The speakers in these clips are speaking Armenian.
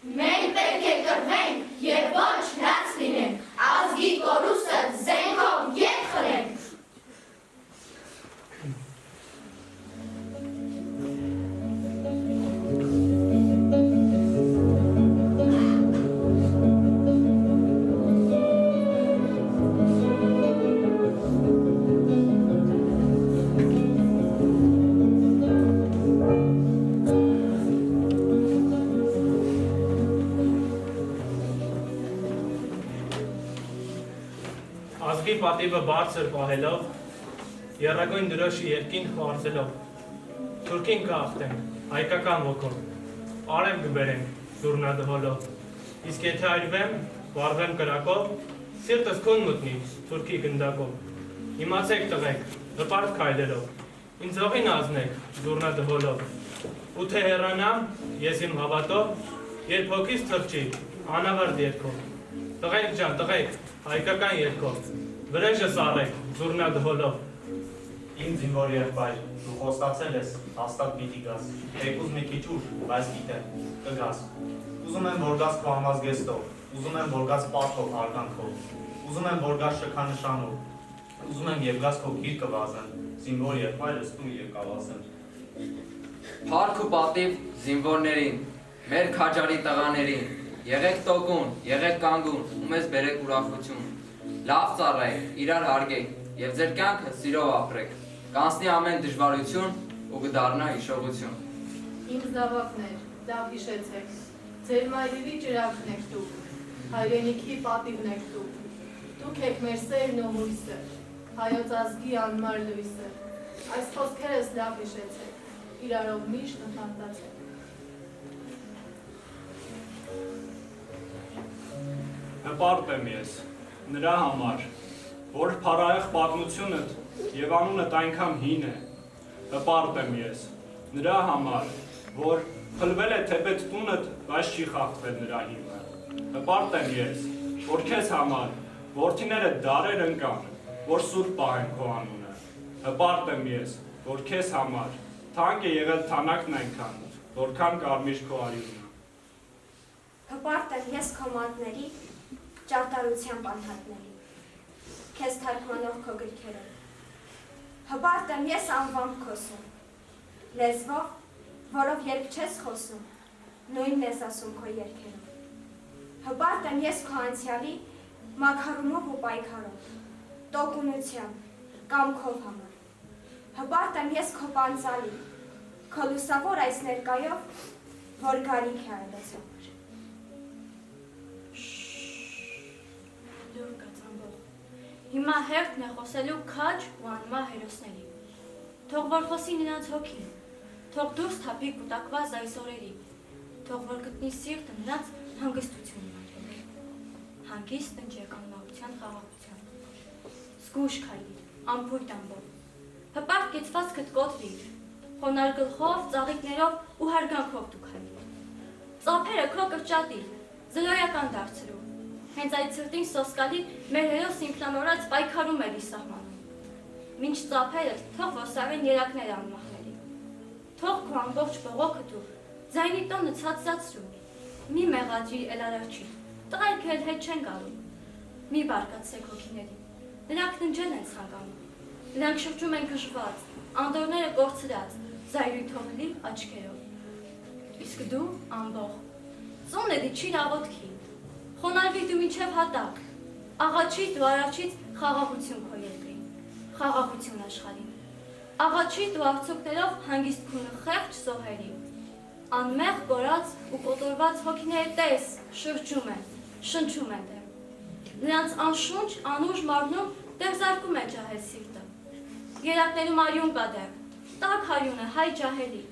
Մենք պետք է կռվենք և ոչ հրած լինենք, ազգի կորուստը զենքով ետ խլենք։ Ազգի պատիվը բարձր պահելով, եռագույն դրոշի երկին խորձելով, թուրքին կախտենք, հայկական ոգով, արև կբերենք զուռնադհոլով, իսկ եթե այրվեմ, վառվեմ կրակով, սիրտս քուն մտնի թուրքի գնդակով, իմացեք տղեք, հպարտ քայլելով, ինձ հողին ազնեք զուռնադհոլով, ու թե հեռանամ, ես իմ հավատով, երբ հոգիս թրջի, անավարտ երկով, տղեք ջան, տղեք, հայկական երկով, վրեժը սառեք, զուռնադհոլով։ Իմ զինվոր եղբայր, դու խոստացել ես, հաստատ պիտի գաս, թեկուզ մի քիչ ուշ, բայց գիտեմ, կգաս։ Ուզում եմ, որ գաս քո համազգեստով, ուզում եմ, որ գաս պարտով հարգանքով, ուզում եմ, որ գաս շքանշանով, ուզում եմ և գաս քո գիրկը վազեն, զինվոր եղբայրս դու եկավ ասեմ։ Փառք ու պատիվ զինվորներին, մեր քաջարի տղաներին, եղեք տոկուն, եղեք կանգուն, ու մեզ բերեք ուրախություն, լավ ծառայեք, իրար հարգեք, և ձեր կյանքը սիրով ապրեք, կանցնի ամեն դժվարություն ու կդառնա հիշողություն։ Իմ զավակներ, լավ հիշեցեք, ձեր մայրերի ճրագն եք դուք, հայրենիքի պատիվն եք դուք, դուք եք մեր սերն ու հույսը, հայոց ազգի անմար լույսը, այս խոսքերս լավ հիշեցեք, իրարով միշտ ընդհանտացեք։ Հպարտ եմ ես, նրա համար, որ փառահեղ պատմությունդ և անունդ այնքան հին է, հպարտ եմ ես, նրա համար, որ խլվել է թեպետ տունդ, բայց չի խախտվել նրա հիմը, հպարտ եմ ես, որ քեզ համար, որդիներդ դարեր ընկան, որ սուրբ պահեն քո անունը, հպարտ եմ ես, որ քեզ համար, թանկ է եղել թանակն այնքան, որքան կարմիր քո արյունը։ Հպարտ եմ ես քո մատների, ճարտարության բանհատների, քեզ թարգմանող քո գրքերով, հպարտ եմ ես անվամբ քոսում, լեզվով, որով երբ չես խոսում, նույնն ես ասում քո երգերով, հպարտ եմ ես քո անցյալի, մաքարումով ու պայքարով, տոկունությամբ, կամքով համար, հպարտ եմ ես քո պանծալի, քո լուսավոր այս ներկայով, որ գալիք է այլոց համար։ Լուր կացամբող, հիմա հերթն է խոսելու քաջ ու անմա հերոսների, թող որ խոսի նրանց հոգին, թող դուրս թափի կուտակված այս օրերի, թող որ գտնի սիրտը նրանց հանգստություն մատյոլի, հանգիստ ընջեք անմահության խաղաղության, զգուշ քայլիր, ամփույթ ամբով, հպարտ կեցվածքդ կոտրիր, խոնար գլխով, ծաղիկներով ու հարգանքով դու քայլիր, ծափերը քո կրճատիր, զրոյական դարձրու, հենց այդ սրտին սոսկալի մեր հերոս ինքնանորած պայքարում էր ի սահմանում, մինչ ծափերը թող ոսարեն երակներ անմահների, թող քո ամբողջ բողոքը դու ձայնի տոնը ցածրացրու, մի մեղադրի էլ արարչի, տղայք էլ հետ չեն գալու, մի բարկացրեք հոգիներին, նրանք ննջել են ցանկանում, նրանք շրջում են գժված, անդորները կորցրած, զայրույթով լի աչքերով, իսկ դու ամբող, ծունը դիչիր աղոթքի, խոնարհվի դու մինչև հատակ, աղաչիր դու արարչից խաղաղություն քո երկրին, խաղաղություն աշխարհին, աղաչիր դու արցունքներով հանգիստ քունը խեղճ զոհերի, անմեղ կորած ու կոտորված հոգիները տես, շրջում են, շնչում են դեռ, նրանց անշունչ, անուժ մարմնում դեռ զարկում է ջահել սիրտը, երակներում արյուն կա դեռ, տաք արյունը հայ ջահելի,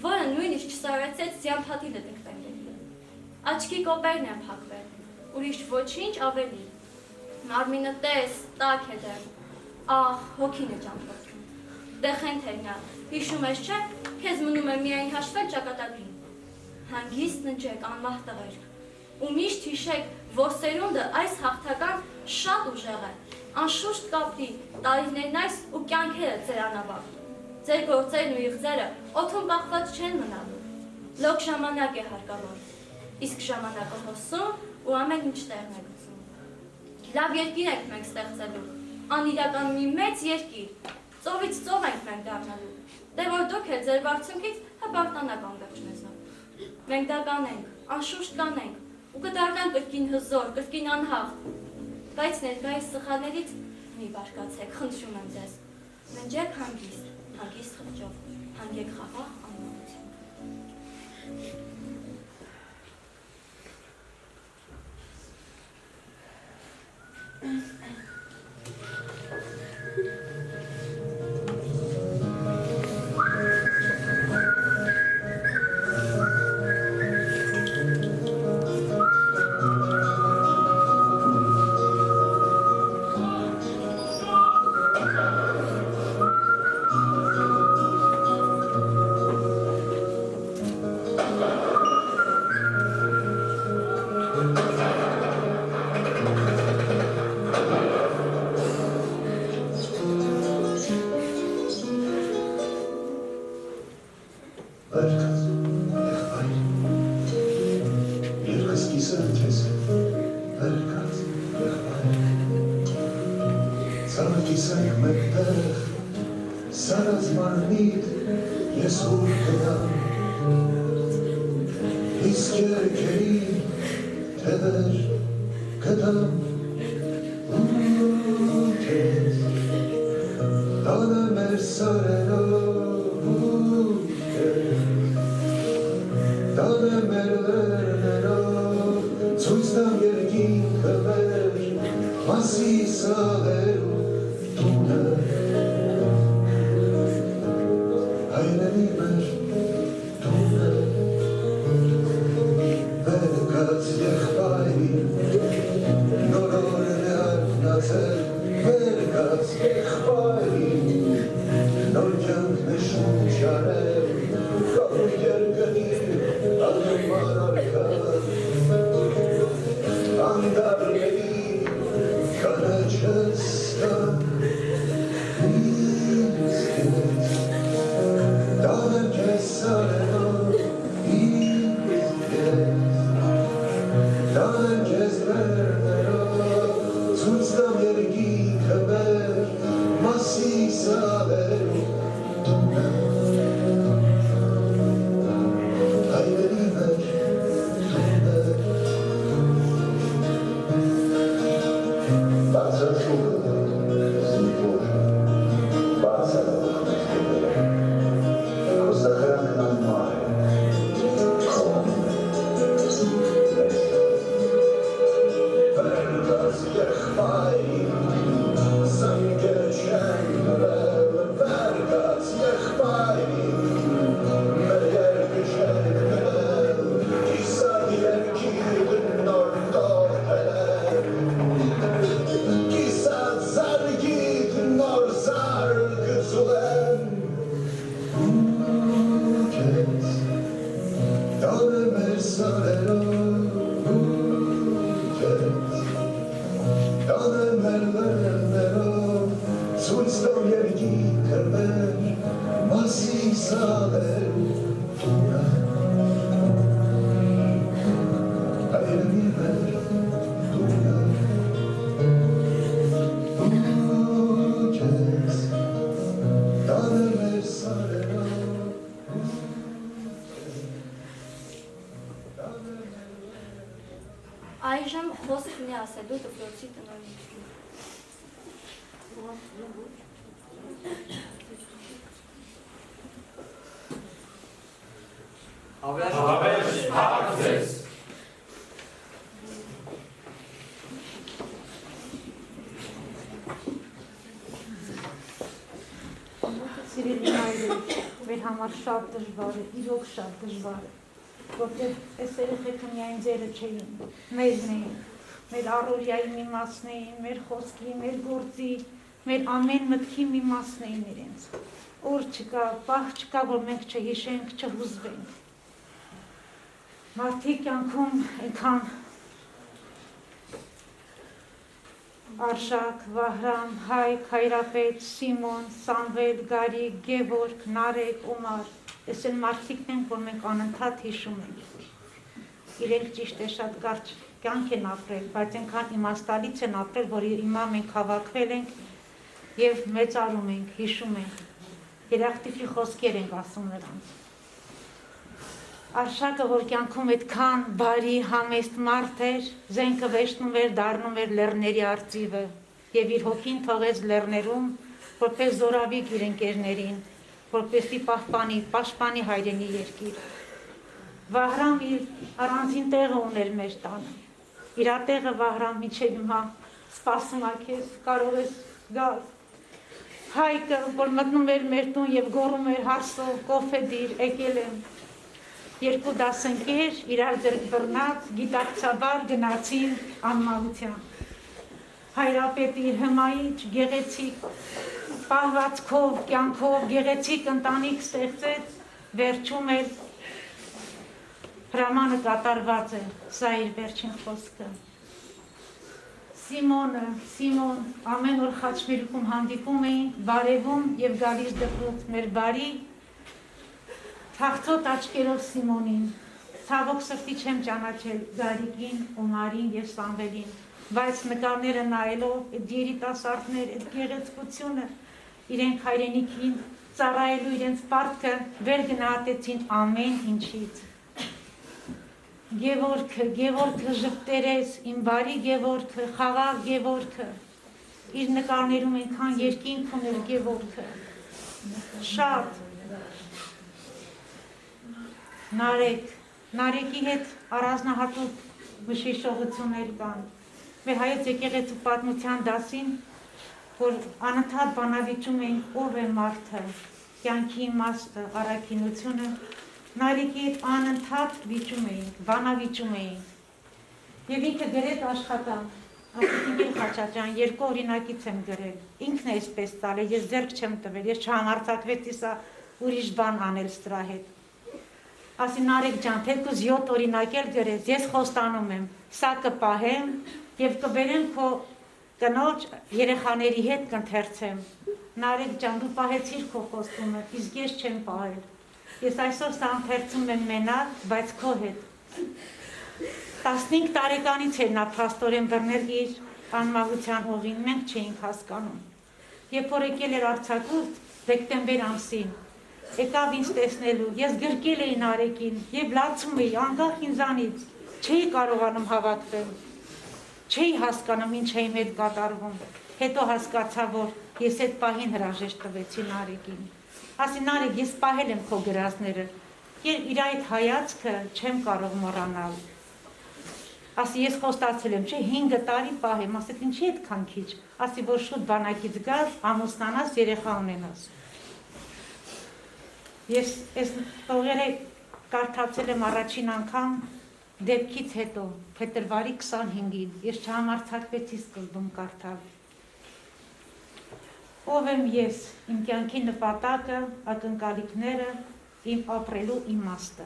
որը նույնիսկ չսարեցեց զյամփաթիլը դկտեմբերի, աչքի կոպերն են փակվել, ուրիշ ոչինչ ավելի, մարմինը տես, տաք է դեռ, ահ, հոգին է ճամփորդում, դեխենթ էր նա, հիշում ես չէ, քեզ մնում է միայն հաշվել ճակատագրին, հանգիստ ննջեք անմահ տղերք, ու միշտ հիշեք, որ սերունդը այս հաղթական շատ ուժեղ է, անշուշտ կապտի տարիներն այս ու կյանքերը ձեր անավակ, ձեր գործերն ու իղձերը օդում կախված չեն մնալու, լոկ ժամանակ է հարկավոր, իսկ ժամանակը հոսում ու ամեն ինչ տեղն է գցում։ Լավ երկիր ենք մենք ստեղծելու, անիրական մի մեծ երկիր, ծովից ծով ենք մենք դառնալու, դե որ դուք էլ ձեր բարձունքից հպարտանակ անգղջ մեզով։ Մենք դա կանենք, անշուշտ կանենք, ու կդառնանք կրկին հզոր, կրկին անհաղթ, բայց ներկայիս սխալներից մի բարկացեք, խնդրում եմ ձեզ, ննջեք հանգիստ, հանգիստ խղճով, հանգեք խաղաղ անմոռություն։ Այժմ խոսք ունի ասելու դպրոցի տնօրենին։ Հավերժ փառք ձեզ։ Սիրելի հայրեր, մեր համար շատ դժվար է, իրոք շատ դժվար է, որտեղ այս երեխեքը միայն ձերը չէին, մեզն էին, մեր առօրյայի մի մասն էին, մեր խոսքի, մեր գործի, մեր ամեն մտքի մի մասն էին իրենց։ Օր չկա, պահ չկա, որ մենք չհիշենք, չհուզվենք։ Մարդիկ կյանքում այնքան Արշակ, Վահրամ, Հայկ, Հայրապետ, Սիմոն, Սամվել, Գարիկ, Գևորգ, Նարեկ, Օմար, ես էլ մարդիկն ենք, որ մենք անընդհատ հիշում ենք։ իրենք ճիշտ է շատ կարճ կյանք են ապրել, բայց այնքան իմաստալից են ապրել, որ հիմա մենք հավաքվել ենք եւ մեծարում ենք, հիշում ենք։ Երախտիկի խոսքեր ենք ասում նրանց։ Արշակը, որ կյանքում այդքան բարի համեստ մարդ էր, զենքը վեշտնում էր, դառնում էր լեռների արծիվը եւ իր հոգին թողեց լեռներում, որպես զորավիք իր ընկերներին, որպեսզի պաշտպանի հայրենի երկիր։ Վահրամ իր առանձին տեղը ուներ մեր տանը։ Իր տեղը Վահրամ մինչև հիմա սպասում է քեզ, կարող ես գալ։ Հայկը, որ մտնում էր մեր տուն եւ գոռում էր հարսով, կոֆե դիր, եկել եմ։ Երկու դասընկեր իրար ձեռք բռնած, գիտակցաբար գնացին անմահության։ Հայրապետը իր հմայիչ, գեղեցիկ, պահվածքով, կյանքով, գեղեցիկ ընտանիք ստեղծեց, վերջում էր հրամանը կատարված է, սա իր վերջին խոսքը։ Սիմոն, ամեն օր խաչմերուկում հանդիպում էին, բարևում եւ գալիս դպրոց մեր բարի թախծոտ աչքերով Սիմոնին, ցավոք սրտի չեմ ճանաչել Գարիկին, Օմարին եւ Սամվելին, բայց նկարները նայելով այդ երիտասարդներ, այդ գեղեցկությունը, իրենք հայրենիքին ծառայելու իրենց պարտքը վեր գնահատեցին ամեն ինչից։ Գևորգը ժպտերես, իմ բարի Գևորգը, խաղաղ Գևորգը, իր նկարներում այնքան երկինք ուներ Գևորգը, շատ։ Նարեկի հետ առանձնահատուկ վշիշողություններ կան։ Մեր հայոց եկեղեցու պատմության դասին, որ անընդհատ բանավիճում էին ով է մարդը, կյանքի իմաստը, առաքինությունը, Նարեկի հետ անընդհատ վիճում էին, բանավիճում էին։ Եվ ինքը գրեց աշխատանք, Արտիկել Խաչատրյան, երկու օրինակից եմ գրել, ինքն է այսպես տալել, ես ձեռք չեմ տվել, ես չհամարձակվեցի սա ուրիշ բան անել սրա հետ։ Ասի Նարեկ ջան, թեկուզ 7 օրինակել գրեց, ես խոստանում եմ, սա կպահեմ եւ կբերեմ քո կնոջ երեխաների հետ կընթերցեմ։ Նարեկ ջան, դու պահեցիր քո խոստումը, իսկ ես չեմ պահել։ Ես այսօր սա ընթերցում եմ մենակ, բայց քո հետ։ 15 տարեկանից էր նա փաստորեն բռնել իր անմահության ուղին, մենք չէինք հասկանում։ Երբ որ եկել էր արձակուրդ դեկտեմբեր ամսին, եկավ ինձ տեսնելու, ես գրկել էի Նարեկին եւ լացում էի անկախ ինձանից, չէի կարողանում հավատվել, չէի հասկանում ինչ է իմ հետ կատարվում։ Հետո հասկացա, որ ես այդ պահին հրաժեշտ տվեցի Նարեկին։ Ասի Նարեկ, ես պահել եմ քո գրածները, իր այդ հայացքը չեմ կարող մոռանալ։ Ասի ես խոստացել եմ, չէ 5 տարի պահեմ, ասեք ինչի այդքան քիչ, ասի որ շուտ բանակից գաս, ամուսնանաս, երեխա ունենաս։ Ես այս տողերը կարդացել եմ առաջին անգամ դեպքից հետո, փետրվարի 25-ին, ես չհամարձակվեցի սկզբում կարդալ։ Ով եմ ես, իմ կյանքի նպատակը, ակնկալիքները, իմ ապրելու իմաստը։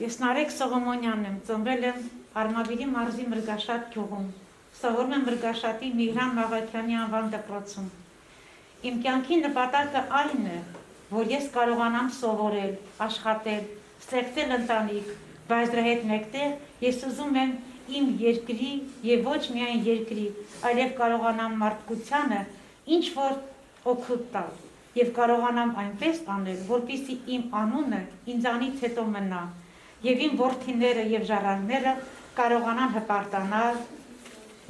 Ես Նարեկ Սողոմոնյանն եմ, ծնվել եմ Արմավիրի մարզի Մրգաշատ գյուղում, սովորում եմ Մրգաշատի Միհրան Մաղաքյանի անվան դպրոցում։ Իմ կյանքի նպատակը այն է, որ ես կարողանամ սովորել, աշխատել, ստեղծել ընտանիք, բայց դրա հետ մեկտեղ ես ուզում եմ իմ երկրի եւ ոչ միայն երկրի, այլև կարողանամ մարդկությանը ինչ որ օգուտ տալ եւ կարողանամ այնպես անել, որպեսզի իմ անունը ինձանից հետո մնա եւ իմ որդիները եւ ժառանգները կարողանան հպարտանալ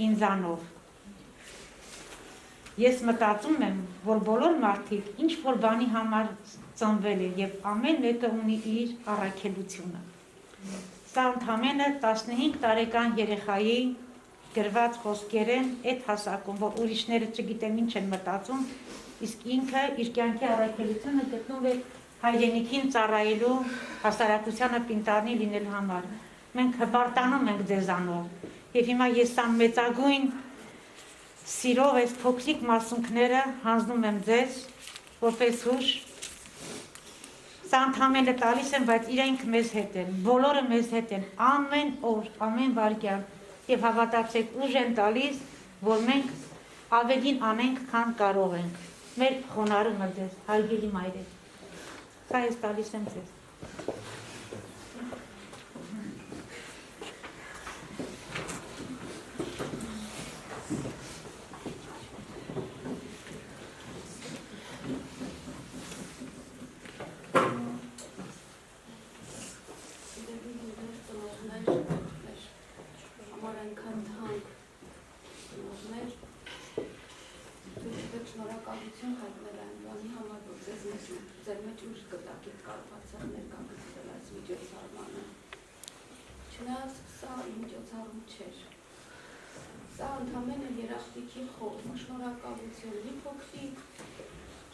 ինձանով։ Ես մտածում եմ, որ բոլոր մարդիկ ինչ որ բանի համար ծնվել են եւ ամեն մեկը ունի իր առաքելությունը։ Սա ընդամենը 15 տարեկան երեխայի գրված խոսքեր են այդ հասակում, որ ուրիշները չգիտեմ ինչ են մտածում, իսկ ինքը իր կյանքի առաքելությունը գտնում է հայրենիքին ծառայելու, հասարակությանը պինտարնի լինելու համար։ Մենք հպարտանում ենք ձեզանով եւ հիմա ես սա մեծագույն սիրով այս փոքրիկ մասունքները հանձնում եմ ձեզ, որպես հուշ։ Սա ընդամենը տալիս եմ, բայց իրենք մեզ հետ են, բոլորը մեզ հետ են, ամեն օր, ամեն վայրկյան եւ հավատացեք ուժ են տալիս, որ մենք ավելին անենք, քան կարող ենք։ Մեր խոնարհումը ձեզ, հարգելի մայրեր։ Սա ես տալիս եմ ձեզ։ հիշում, ձեր մեջ ուժ կտակիդ կարողացավ ներկայացնել այս միջոցառմանը։ Չնայած սա իմ միջոցառում չէր։ Սա ընդամենը երախտիկի խոսք, շնորհակալություն, մի փոքրիկ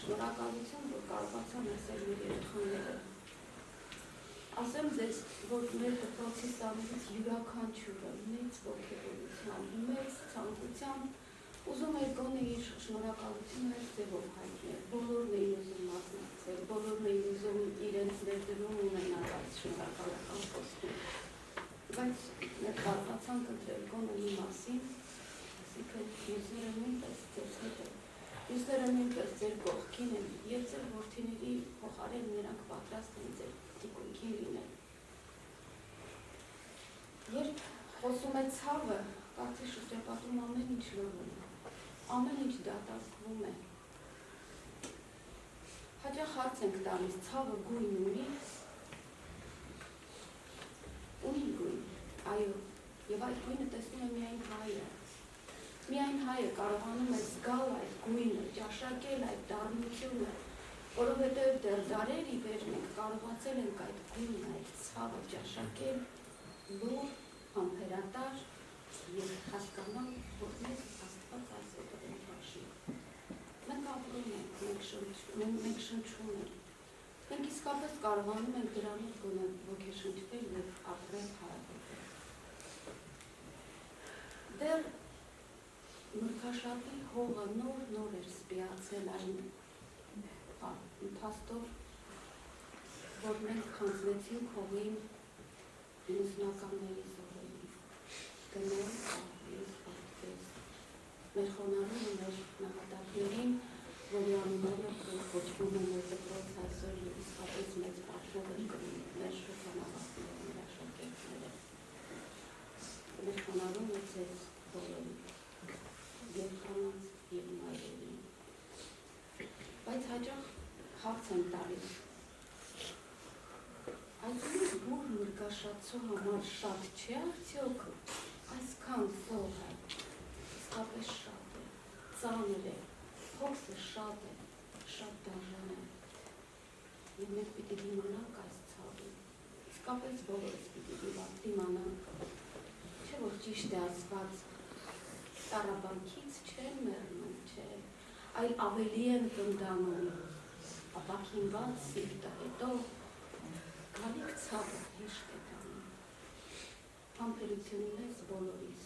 շնորհակալություն, որ կարողացան ասել մեր երեխաները։ Ասեմ ձեզ, որ մեր դպրոցի սաներից յուրաքանչյուրը մեծ ոգևորությամբ, մեծ ցանկությամբ ուզում էր գոնե իր շնորհակալությունը այս ձևով հայտնել։ Բոլորն էին ուզում մասնակցել, բոլորն էին ուզում իրենց ներդրում ունենալ այս շնորհակալական խոսքում։ Բայց մեր կարողացանք ընտրել գոնե մի մասին, այսինքն մյուսները նույնպես ձեզ հետ են, մյուսները նույնպես ձեր կողքին են, եւ ձեր որդիների փոխարեն նրանք պատրաստ են ձեր թիկունքին լինել։ Երբ խոսում է ցավը, կարծես շրջապատում ամեն ինչ լռում է, ամեն ինչ դատաստվում է։ Հաճախ հարց ենք տալիս, ցավը գույն ունի, ունի գույն, այո, եւ այդ գույնը տեսնում է միայն հայը։ Միայն հայը կարողանում է զգալ այդ գույնը, ճաշակել այդ դառնությունը, որովհետև դեռ դարեր ի վեր մենք կարողացել ենք այդ գույնը, այդ ցավը ճաշակել լուր, համբերատար եւ հասկանալ, որ մեզ Աստված այսօր է հաշի։ Մենք ապրում ենք, մենք շնչում ենք։ Մենք իսկապես կարողանում ենք դրանով գոնե ոգեշնչվել եւ ապրել հարաբերել։ Դեռ մրգաշապի հողը նոր էր սպիացել այն ընթաստով, որ մենք քանձնեցինք հողին 90-ականների զորերին, գնել, ապրես, ապրես, մեր խոնարհում ու մեր նահատակներին, որի անունները կոչվում են մեր դպրոց այսօր և իսկապես մեծ պատվով են կրում մեր շրջանավարտները, մեր աշակերտները։ Մեր խոնարհում է ձեզ բոլորին, և կանանց և մայրերին։ Բայց հաճախ հարց են տալիս, այս բուր մրգաշացու համար շատ չէ արդյոք, այսքան զոհը, իսկապես շատ է, ծանր է, փոքսը շատ է, շատ դաժան է, և մենք պիտի դիմանանք այս ցավին, իսկապես բոլորս պիտի դիմանանք, չէ որ ճիշտ է ասված, տառաբանքից չեն մեռնում, չէ, այլ ավելի են կնդանում, ապաքինված սիրտը հետո գալիք ցավը հեշտ է տանում, համբերություն ունես բոլորիս,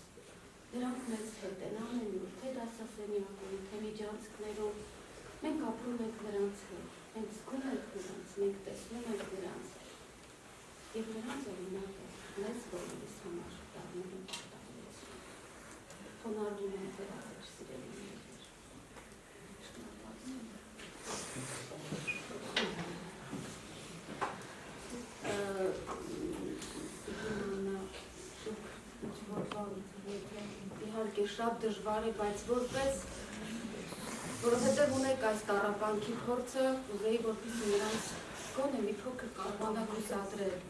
նրանք մեզ հետ են ամենուր, թե դասասենյակում, թե միջանցքներում, մենք ապրում ենք նրանց հետ, մենք զգում ենք նրանց, մենք տեսնում ենք նրանց, և նրանց օրինակը մեզ բոլորիս համար դառնում են պարտավորություն, խոնարհվում են ձեր ասեր սիրելիներ, իհարկե շատ դժվար է, բայց որովհետև ունեք այս տառապանքի փորձը, ուզեի որպեսզի նրանց գոնե մի փոքր կարողանաք ուսադրել։